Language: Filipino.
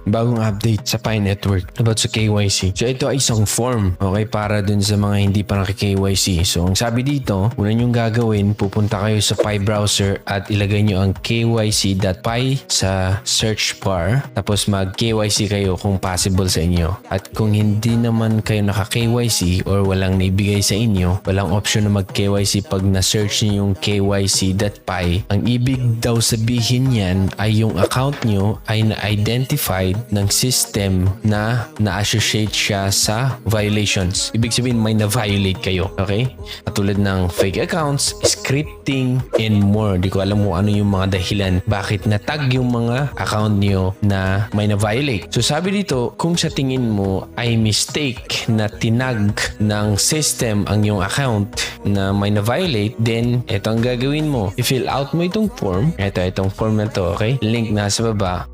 bagong update sa Pi Network about sa KYC. So ito ay isang form, okay, para dun sa mga hindi pa naki-KYC. So ang sabi dito, una nyong gagawin, pupunta kayo sa Pi browser at ilagay nyo ang kyc.py sa search bar. Tapos mag-KYC kayo kung possible sa inyo. At kung hindi naman kayo naka-KYC or walang naibigay sa inyo, walang option na mag-KYC pag na-search nyo yung kyc.py. Ang ibig daw sabihin yan ay yung account nyo ay na-identified ng system na na-associate siya sa violations. Ibig sabihin may na-violate kayo. Okay? Katulad ng fake accounts, scripting, and more. Di ko alam mo ano yung mga dahilan bakit natag yung mga account nyo na may na-violate. So sabi dito, kung sa tingin mo ay mistake na tinag ng system ang yung account na may na-violate, then ito ang gagawin mo. I-fill out mo itong form. Itong form na to, okay? Link na sa baba.